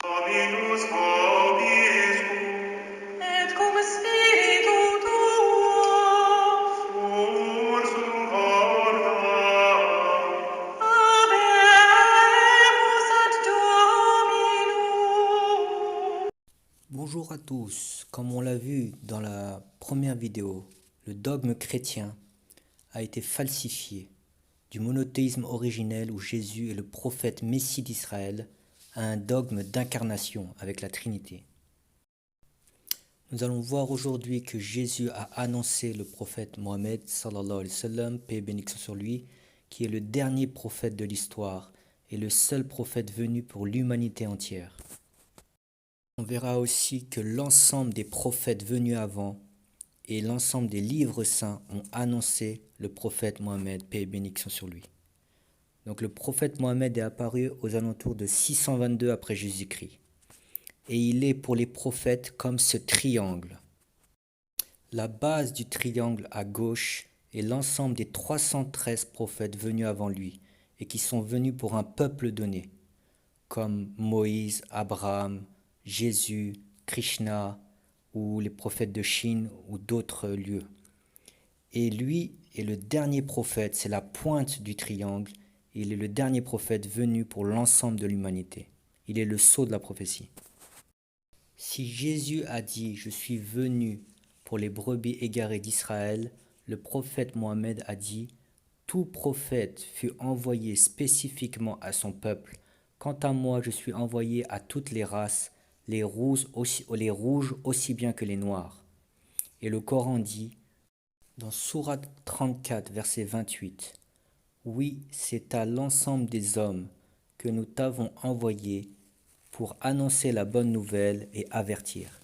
Dominus vobiscum, et cum spiritu tuo, ursum corda, habemus ad Dominum. Bonjour à tous, comme on l'a vu dans la première vidéo, le dogme chrétien a été falsifié du monothéisme originel où Jésus est le prophète Messie d'Israël à un dogme d'incarnation avec la Trinité. Nous allons voir aujourd'hui que Jésus a annoncé le prophète Mohammed sallallahu alayhi wa sallam, paix et bénédiction sur lui, qui est le dernier prophète de l'histoire et le seul prophète venu pour l'humanité entière. On verra aussi que l'ensemble des prophètes venus avant et l'ensemble des livres saints ont annoncé le prophète Mohammed, paix et bénédiction sur lui. Donc le prophète Mohammed est apparu aux alentours de 622 après Jésus-Christ. Et il est pour les prophètes comme ce triangle. La base du triangle à gauche est l'ensemble des 313 prophètes venus avant lui et qui sont venus pour un peuple donné, comme Moïse, Abraham, Jésus, Krishna ou les prophètes de Chine ou d'autres lieux. Et lui est le dernier prophète, c'est la pointe du triangle, et il est le dernier prophète venu pour l'ensemble de l'humanité. Il est le sceau de la prophétie. Si Jésus a dit « Je suis venu pour les brebis égarées d'Israël », le prophète Mohammed a dit « Tout prophète fut envoyé spécifiquement à son peuple. Quant à moi, je suis envoyé à toutes les races, les rouges aussi bien que les noirs. » Et le Coran dit, dans Sourate 34, verset 28, « Oui, c'est à l'ensemble des hommes que nous t'avons envoyé pour annoncer la bonne nouvelle et avertir. »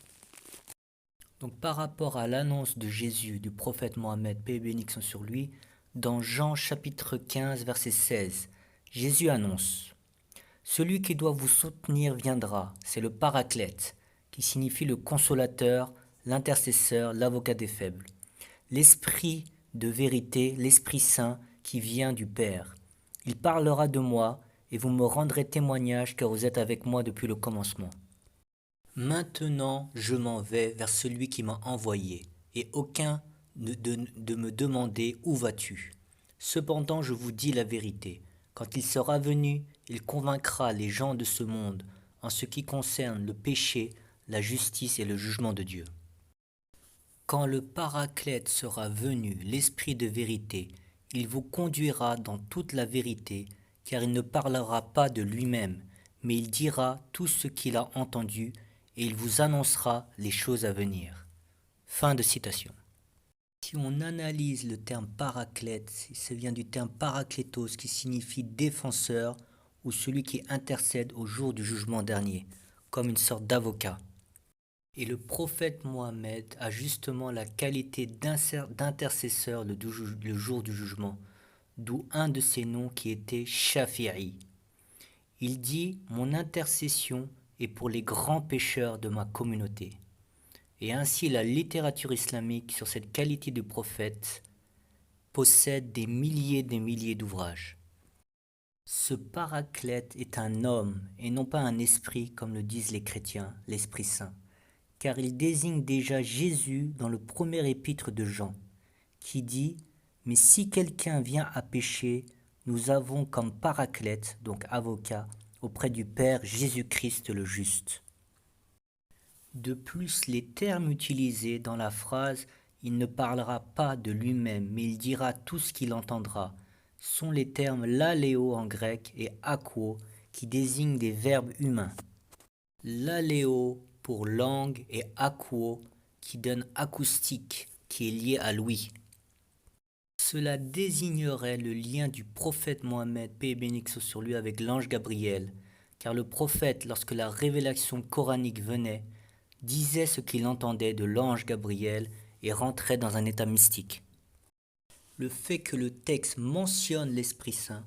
Donc par rapport à l'annonce de Jésus, du prophète Mohammed, paix et bénédiction sur lui, dans Jean chapitre 15, verset 16, Jésus annonce « Celui qui doit vous soutenir viendra, c'est le Paraclète, qui signifie le consolateur, l'intercesseur, l'avocat des faibles. L'Esprit de vérité, l'Esprit Saint qui vient du Père. Il parlera de moi et vous me rendrez témoignage car vous êtes avec moi depuis le commencement. Maintenant, je m'en vais vers celui qui m'a envoyé et aucun de me demander où vas-tu. Cependant, je vous dis la vérité. Quand il sera venu, il convaincra les gens de ce monde en ce qui concerne le péché, la justice et le jugement de Dieu. Quand le Paraclète sera venu, l'Esprit de vérité, il vous conduira dans toute la vérité, car il ne parlera pas de lui-même, mais il dira tout ce qu'il a entendu, et il vous annoncera les choses à venir. » Fin de citation. Si on analyse le terme Paraclète, ça vient du terme paraklétos, qui signifie défenseur, ou celui qui intercède au jour du jugement dernier, comme une sorte d'avocat. Et le prophète Mohammed a justement la qualité d'intercesseur le jour du jugement, d'où un de ses noms qui était Shafi'i. Il dit « Mon intercession est pour les grands pécheurs de ma communauté ». Et ainsi la littérature islamique sur cette qualité de prophète possède des milliers d'ouvrages. Ce Paraclète est un homme et non pas un esprit comme le disent les chrétiens, l'Esprit Saint, car il désigne déjà Jésus dans le premier épître de Jean, qui dit « Mais si quelqu'un vient à pécher, nous avons comme Paraclète, donc avocat, auprès du Père Jésus-Christ le juste. » De plus, les termes utilisés dans la phrase « il ne parlera pas de lui-même, mais il dira tout ce qu'il entendra » sont les termes laléo en grec et akouo qui désignent des verbes humains. Laléo pour langue et akouo qui donne acoustique, qui est lié à l'ouïe. Cela désignerait le lien du prophète Mohammed, paix et bénédiction sur lui, avec l'ange Gabriel, car le prophète, lorsque la révélation coranique venait, disait ce qu'il entendait de l'ange Gabriel et rentrait dans un état mystique. Le fait que le texte mentionne l'Esprit Saint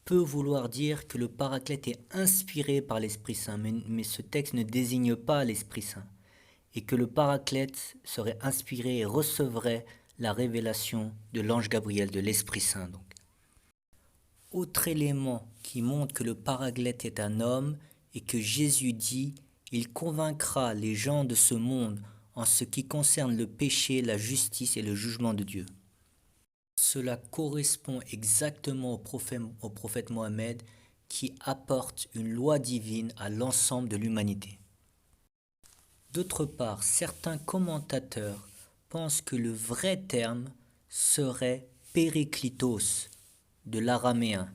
peut vouloir dire que le Paraclète est inspiré par l'Esprit Saint, mais ce texte ne désigne pas l'Esprit Saint, et que le Paraclète serait inspiré et recevrait la révélation de l'ange Gabriel, de l'Esprit Saint. Donc. Autre élément qui montre que le Paraclète est un homme et que Jésus dit « Il convaincra les gens de ce monde en ce qui concerne le péché, la justice et le jugement de Dieu. » Cela correspond exactement au prophète Mohammed qui apporte une loi divine à l'ensemble de l'humanité. D'autre part, certains commentateurs pensent que le vrai terme serait Périclitos de l'araméen,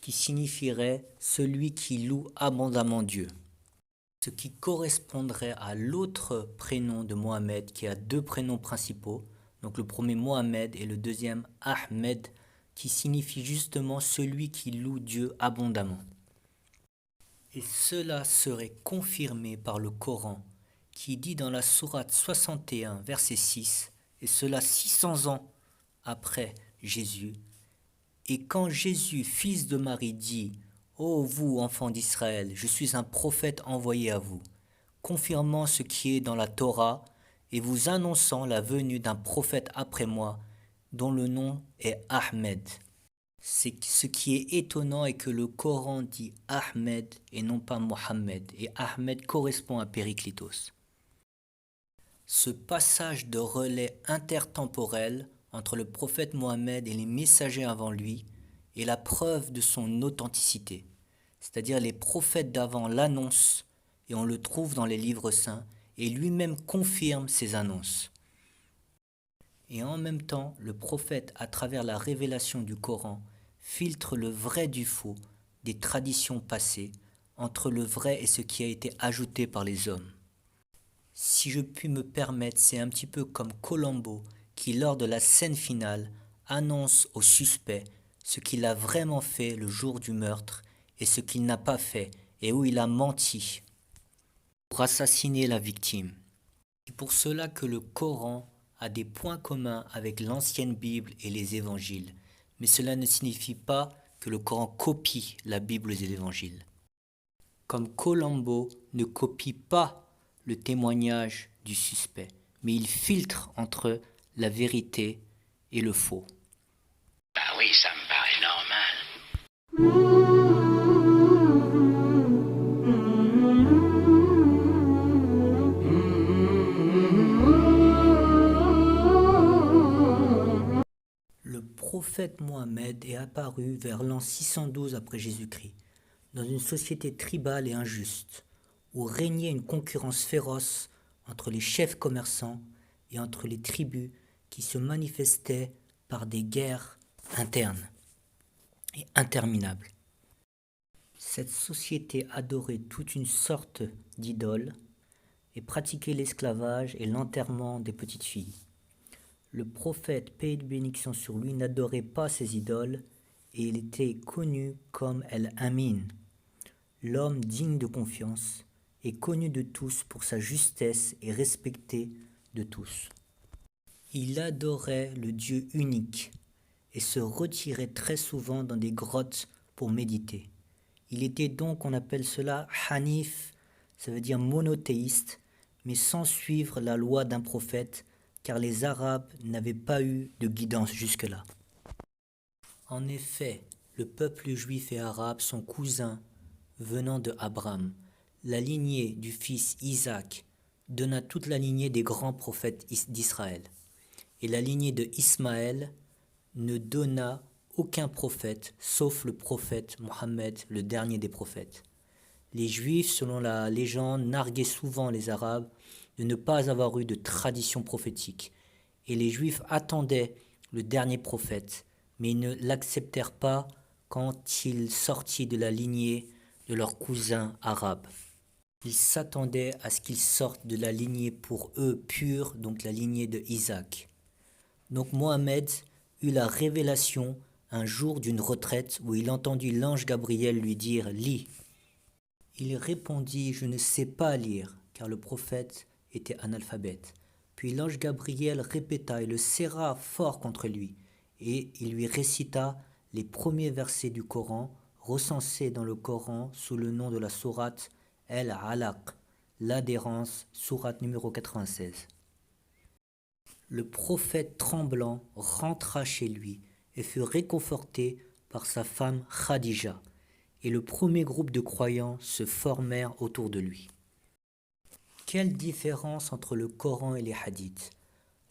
qui signifierait celui qui loue abondamment Dieu, ce qui correspondrait à l'autre prénom de Mohammed qui a deux prénoms principaux, donc le premier Mohammed et le deuxième Ahmed, qui signifie justement celui qui loue Dieu abondamment. Et cela serait confirmé par le Coran, qui dit dans la sourate 61, verset 6, et cela 600 ans après Jésus, « Et quand Jésus, fils de Marie, dit « Ô vous, enfants d'Israël, je suis un prophète envoyé à vous, confirmant ce qui est dans la Torah et vous annonçant la venue d'un prophète après moi, dont le nom est Ahmed. » Ce qui est étonnant est que le Coran dit Ahmed et non pas Mohammed, et Ahmed correspond à Périclitos. Ce passage de relais intertemporel entre le prophète Mohammed et les messagers avant lui est la preuve de son authenticité, c'est-à-dire les prophètes d'avant l'annoncent et on le trouve dans les livres saints et lui-même confirme ces annonces. Et en même temps, le prophète, à travers la révélation du Coran, filtre le vrai du faux des traditions passées entre le vrai et ce qui a été ajouté par les hommes. Si je puis me permettre, c'est un petit peu comme Colombo qui, lors de la scène finale, annonce au suspect ce qu'il a vraiment fait le jour du meurtre et ce qu'il n'a pas fait et où il a menti pour assassiner la victime. C'est pour cela que le Coran a des points communs avec l'ancienne Bible et les évangiles, mais cela ne signifie pas que le Coran copie la Bible et les évangiles. Comme Colombo ne copie pas le témoignage du suspect, mais il filtre entre la vérité et le faux. Bah oui, ça me paraît normal. Le prophète Mohammed est apparu vers l'an 612 après Jésus-Christ, dans une société tribale et injuste, où régnait une concurrence féroce entre les chefs commerçants et entre les tribus qui se manifestaient par des guerres internes et interminables. Cette société adorait toute une sorte d'idoles et pratiquait l'esclavage et l'enterrement des petites filles. Le prophète, paix et bénédiction sur lui, n'adorait pas ces idoles et il était connu comme El-Amin, l'homme digne de confiance et connu de tous pour sa justesse et respecté de tous. Il adorait le Dieu unique et se retirait très souvent dans des grottes pour méditer. Il était donc, on appelle cela Hanif, ça veut dire monothéiste, mais sans suivre la loi d'un prophète, car les Arabes n'avaient pas eu de guidance jusque-là. En effet, le peuple juif et arabe sont cousins venant de Abraham. La lignée du fils Isaac donna toute la lignée des grands prophètes d'Israël. Et la lignée de Ismaël ne donna aucun prophète, sauf le prophète Mohammed, le dernier des prophètes. Les Juifs, selon la légende, narguaient souvent les Arabes de ne pas avoir eu de tradition prophétique. Et les Juifs attendaient le dernier prophète, mais ils ne l'acceptèrent pas quand il sortit de la lignée de leurs cousins arabes. Ils s'attendaient à ce qu'il sorte de la lignée pour eux pure, donc la lignée de Isaac. Donc Mohammed eut la révélation un jour d'une retraite où il entendit l'ange Gabriel lui dire « Lis ». Il répondit « Je ne sais pas lire », car le prophète était analphabète. Puis l'ange Gabriel répéta et le serra fort contre lui, et il lui récita les premiers versets du Coran, recensés dans le Coran sous le nom de la sourate El-Alaq, l'adhérence, sourate numéro 96. Le prophète tremblant rentra chez lui et fut réconforté par sa femme Khadija, et le premier groupe de croyants se formèrent autour de lui. Quelle différence entre le Coran et les hadiths?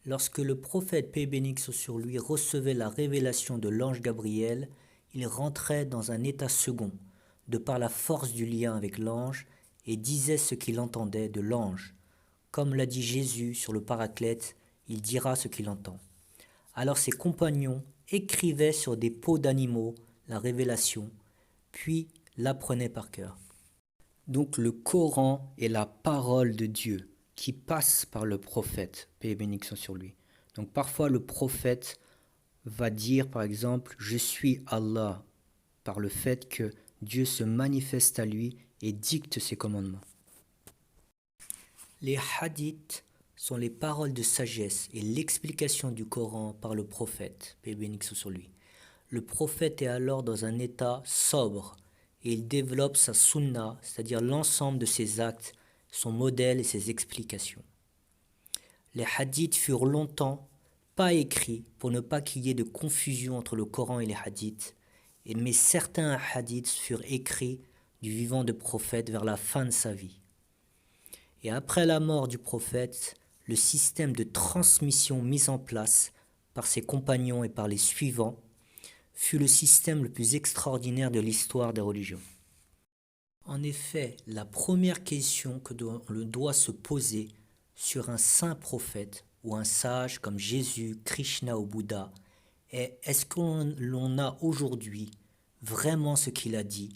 Lorsque le prophète, paix et bénédiction sur lui, recevait la révélation de l'ange Gabriel, il rentrait dans un état second, de par la force du lien avec l'ange, et disait ce qu'il entendait de l'ange. Comme l'a dit Jésus sur le Paraclète, il dira ce qu'il entend. Alors ses compagnons écrivaient sur des peaux d'animaux la révélation, puis l'apprenaient par cœur. Donc le Coran est la parole de Dieu qui passe par le prophète, paix et bénédiction sur lui. Donc parfois le prophète va dire par exemple « Je suis Allah » par le fait que Dieu se manifeste à lui et dicte ses commandements. Les hadiths sont les paroles de sagesse et l'explication du Coran par le prophète, paix et bénédiction sur lui. Le prophète est alors dans un état sobre et il développe sa sunna, c'est-à-dire l'ensemble de ses actes, son modèle et ses explications. Les hadiths furent longtemps pas écrits pour ne pas qu'il y ait de confusion entre le Coran et les hadiths, mais certains hadiths furent écrits du vivant de prophète vers la fin de sa vie. Et après la mort du prophète, le système de transmission mis en place par ses compagnons et par les suivants fut le système le plus extraordinaire de l'histoire des religions. En effet, la première question que l'on doit se poser sur un saint prophète ou un sage comme Jésus, Krishna ou Bouddha est: est-ce que l'on a aujourd'hui vraiment ce qu'il a dit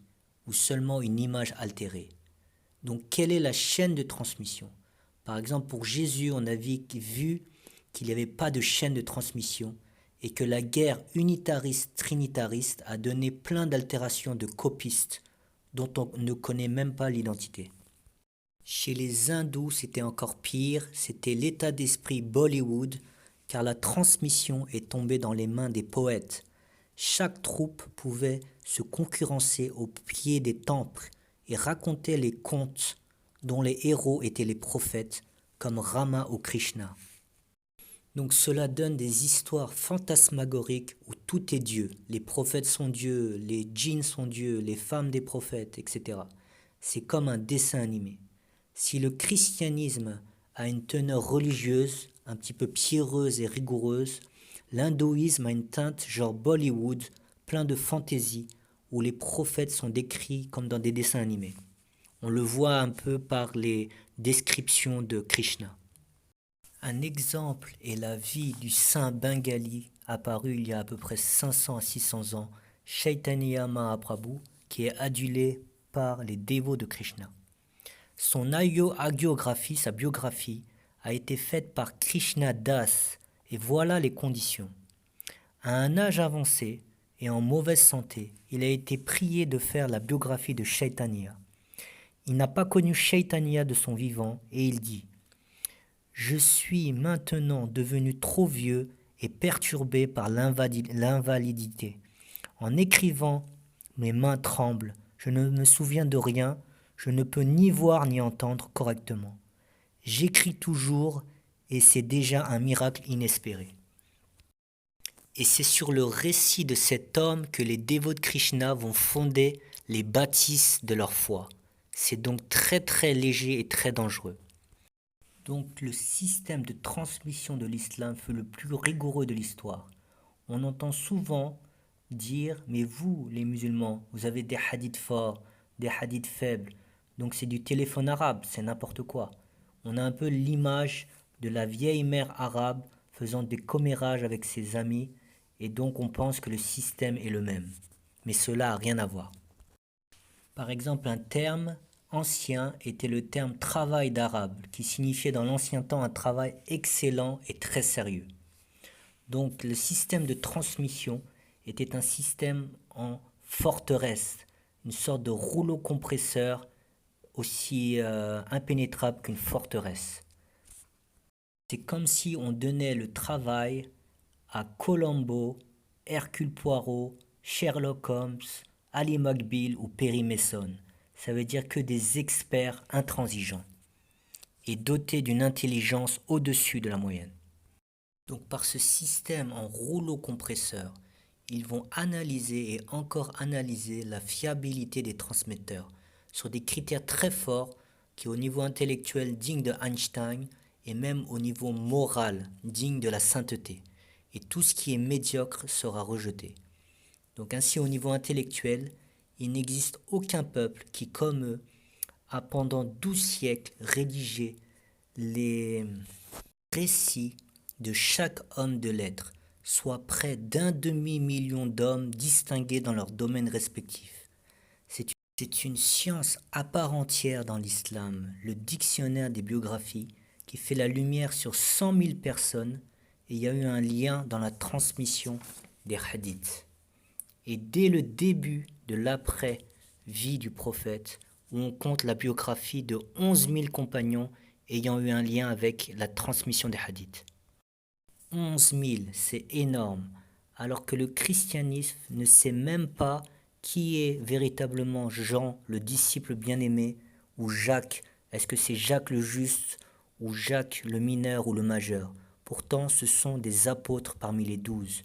ou seulement une image altérée? Donc quelle est la chaîne de transmission? Par exemple, pour Jésus, on a vu qu'il n'y avait pas de chaîne de transmission et que la guerre unitariste-trinitariste a donné plein d'altérations de copistes dont on ne connaît même pas l'identité. Chez les hindous, c'était encore pire, c'était l'état d'esprit Bollywood, car la transmission est tombée dans les mains des poètes. Chaque troupe pouvait se concurrencer au pied des temples et raconter les contes dont les héros étaient les prophètes, comme Rama ou Krishna. Donc cela donne des histoires fantasmagoriques où tout est Dieu. Les prophètes sont Dieu, les djinns sont Dieu, les femmes des prophètes, etc. C'est comme un dessin animé. Si le christianisme a une teneur religieuse, un petit peu pierreuse et rigoureuse, l'hindouisme a une teinte genre Bollywood, plein de fantaisie, où les prophètes sont décrits comme dans des dessins animés. On le voit un peu par les descriptions de Krishna. Un exemple est la vie du saint bengali apparu il y a à peu près 500 à 600 ans, Chaitanya Mahaprabhu, qui est adulé par les dévots de Krishna. Son hagiographie, sa biographie, a été faite par Krishna Das, et voilà les conditions. À un âge avancé et en mauvaise santé, il a été prié de faire la biographie de Chaitanya. Il n'a pas connu Chaitanya de son vivant et il dit: « Je suis maintenant devenu trop vieux et perturbé par l'invalidité. En écrivant, mes mains tremblent, je ne me souviens de rien, je ne peux ni voir ni entendre correctement. J'écris toujours et c'est déjà un miracle inespéré. » Et c'est sur le récit de cet homme que les dévots de Krishna vont fonder les bâtisses de leur foi. C'est donc très très léger et très dangereux. Donc le système de transmission de l'islam fut le plus rigoureux de l'histoire. On entend souvent dire: mais vous, les musulmans, vous avez des hadiths forts, des hadiths faibles, donc c'est du téléphone arabe, c'est n'importe quoi. On a un peu l'image de la vieille mère arabe faisant des commérages avec ses amis, et donc on pense que le système est le même. Mais cela n'a rien à voir. Par exemple, un terme ancien était le terme travail d'arabe, qui signifiait dans l'ancien temps un travail excellent et très sérieux. Donc le système de transmission était un système en forteresse, une sorte de rouleau compresseur aussi impénétrable qu'une forteresse. C'est comme si on donnait le travail à Colombo, Hercule Poirot, Sherlock Holmes, Ali McBeal ou Perry Mason. Ça veut dire que des experts intransigeants et dotés d'une intelligence au-dessus de la moyenne. Donc par ce système en rouleau compresseur, ils vont analyser et encore analyser la fiabilité des transmetteurs sur des critères très forts qui au niveau intellectuel dignes de Einstein et même au niveau moral digne de la sainteté. Et tout ce qui est médiocre sera rejeté. Donc ainsi au niveau intellectuel, il n'existe aucun peuple qui, comme eux, a pendant 12 siècles rédigé les récits de chaque homme de lettres, soit près d'un demi-million d'hommes distingués dans leurs domaines respectifs. C'est une science à part entière dans l'islam, le dictionnaire des biographies, qui fait la lumière sur 100 000 personnes, et il y a eu un lien dans la transmission des hadiths. Et dès le début de l'après-vie du prophète, où on compte la biographie de 11 000 compagnons ayant eu un lien avec la transmission des hadiths. 11 000, c'est énorme, alors que le christianisme ne sait même pas qui est véritablement Jean, le disciple bien-aimé, ou Jacques. Est-ce que c'est Jacques le juste, ou Jacques le mineur ou le majeur? Pourtant, ce sont des apôtres parmi les 12.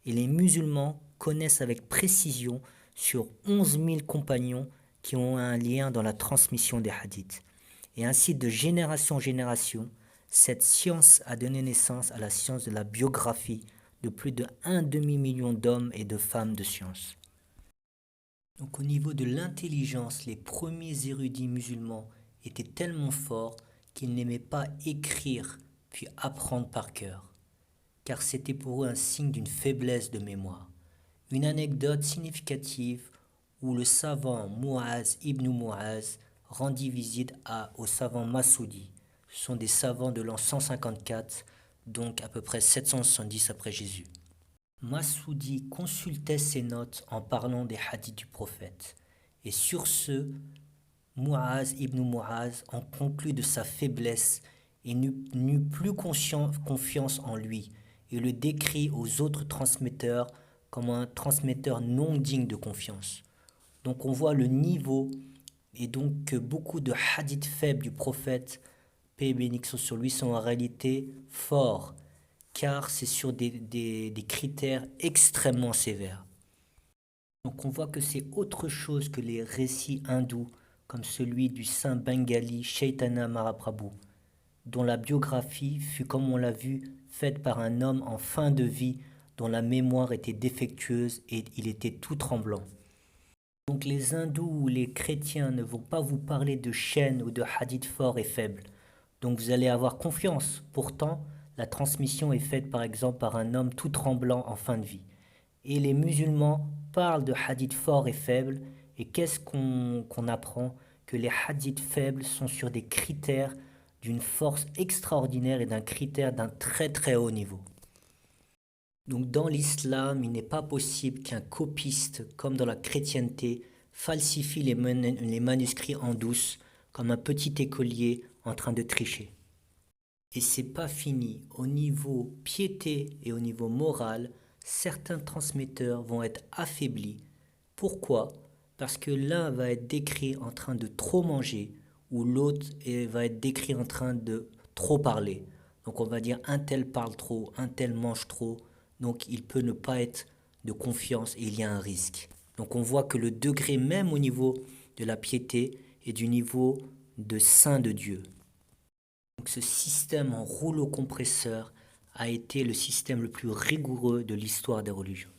Et les musulmans connaissent avec précision sur 11 000 compagnons qui ont un lien dans la transmission des hadiths. Et ainsi, de génération en génération, cette science a donné naissance à la science de la biographie de plus de 1 demi-million d'hommes et de femmes de science. Donc au niveau de l'intelligence, les premiers érudits musulmans étaient tellement forts qu'ils n'aimaient pas écrire puis apprendre par cœur, car c'était pour eux un signe d'une faiblesse de mémoire. Une anecdote significative où le savant Mu'az ibn Mu'az rendit visite au savant Massoudi. Ce sont des savants de l'an 154, donc à peu près 770 après Jésus. Massoudi consultait ses notes en parlant des hadiths du prophète. Et sur ce, Mu'az ibn Mu'az en conclut de sa faiblesse et n'eut plus confiance en lui et le décrit aux autres transmetteurs comme un transmetteur non digne de confiance. Donc on voit le niveau et donc que beaucoup de hadiths faibles du prophète, paix et bénédiction sur lui, sont en réalité forts, car c'est sur des critères extrêmement sévères. Donc on voit que c'est autre chose que les récits hindous, comme celui du saint bengali Chaitanya Mahaprabhu, dont la biographie fut, comme on l'a vu, faite par un homme en fin de vie, dont la mémoire était défectueuse et il était tout tremblant. Donc les hindous ou les chrétiens ne vont pas vous parler de chaînes ou de hadiths forts et faibles. Donc vous allez avoir confiance. Pourtant, la transmission est faite par exemple par un homme tout tremblant en fin de vie. Et les musulmans parlent de hadiths forts et faibles. Et qu'est-ce qu'on apprend? Que les hadiths faibles sont sur des critères d'une force extraordinaire et d'un critère d'un très très haut niveau. Donc dans l'islam, il n'est pas possible qu'un copiste, comme dans la chrétienté, falsifie les manuscrits en douce, comme un petit écolier en train de tricher. Et c'est pas fini. Au niveau piété et au niveau moral, certains transmetteurs vont être affaiblis. Pourquoi? Parce que l'un va être décrit en train de trop manger, ou l'autre va être décrit en train de trop parler. Donc on va dire un tel parle trop, un tel mange trop. Donc il peut ne pas être de confiance et il y a un risque. Donc on voit que le degré même au niveau de la piété est du niveau de saint de Dieu. Donc ce système en rouleau compresseur a été le système le plus rigoureux de l'histoire des religions.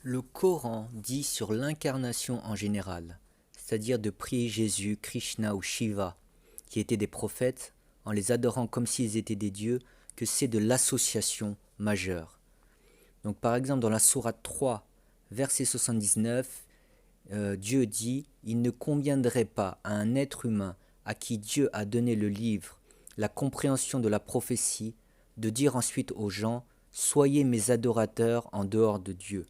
Le Coran dit sur l'incarnation en général, c'est-à-dire de prier Jésus, Krishna ou Shiva, qui étaient des prophètes, en les adorant comme s'ils étaient des dieux, que c'est de l'association majeure. Donc par exemple dans la sourate 3, verset 79, Dieu dit « Il ne conviendrait pas à un être humain à qui Dieu a donné le livre, la compréhension de la prophétie, de dire ensuite aux gens « Soyez mes adorateurs en dehors de Dieu ».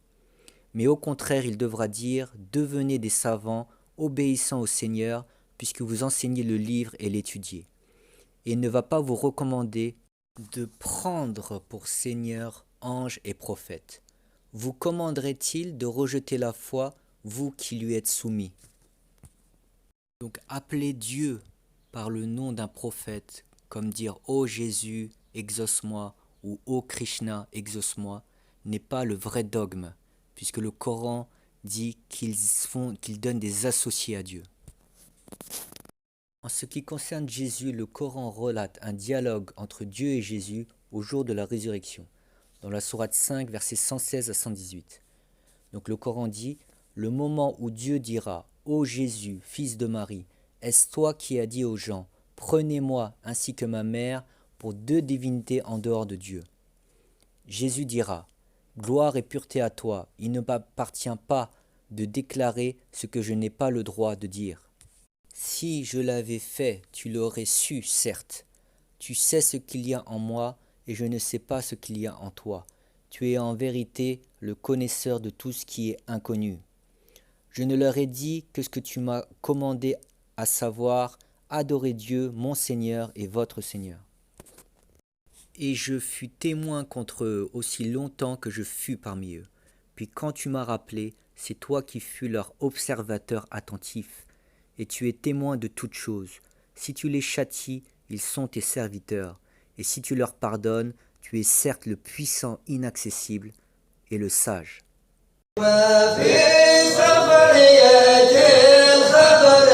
Mais au contraire, il devra dire « Devenez des savants, obéissant au Seigneur, puisque vous enseignez le livre et l'étudiez. » Et il ne va pas vous recommander de prendre pour Seigneur anges et prophètes. Vous commanderait-il de rejeter la foi vous qui lui êtes soumis. Donc appeler Dieu par le nom d'un prophète, comme dire « Ô Jésus, exauce-moi » ou « Ô Krishna, exauce-moi » n'est pas le vrai dogme, puisque le Coran dit qu'ils donnent des associés à Dieu. En ce qui concerne Jésus, le Coran relate un dialogue entre Dieu et Jésus au jour de la résurrection, dans la sourate 5, versets 116 à 118. Donc le Coran dit « Le moment où Dieu dira « Ô Jésus, fils de Marie, est-ce toi qui as dit aux gens « Prenez-moi ainsi que ma mère pour deux divinités en dehors de Dieu ?» Jésus dira « Gloire et pureté à toi, il ne m'appartient pas de déclarer ce que je n'ai pas le droit de dire. Si je l'avais fait, tu l'aurais su, certes. Tu sais ce qu'il y a en moi et je ne sais pas ce qu'il y a en toi. Tu es en vérité le connaisseur de tout ce qui est inconnu. Je ne leur ai dit que ce que tu m'as commandé, à savoir adorer Dieu, mon Seigneur et votre Seigneur. Et je fus témoin contre eux aussi longtemps que je fus parmi eux. Puis quand tu m'as rappelé, c'est toi qui fus leur observateur attentif, et tu es témoin de toutes choses. Si tu les châties, ils sont tes serviteurs, et si tu leur pardonnes, tu es certes le puissant inaccessible et le sage. وفي سفرية الخبر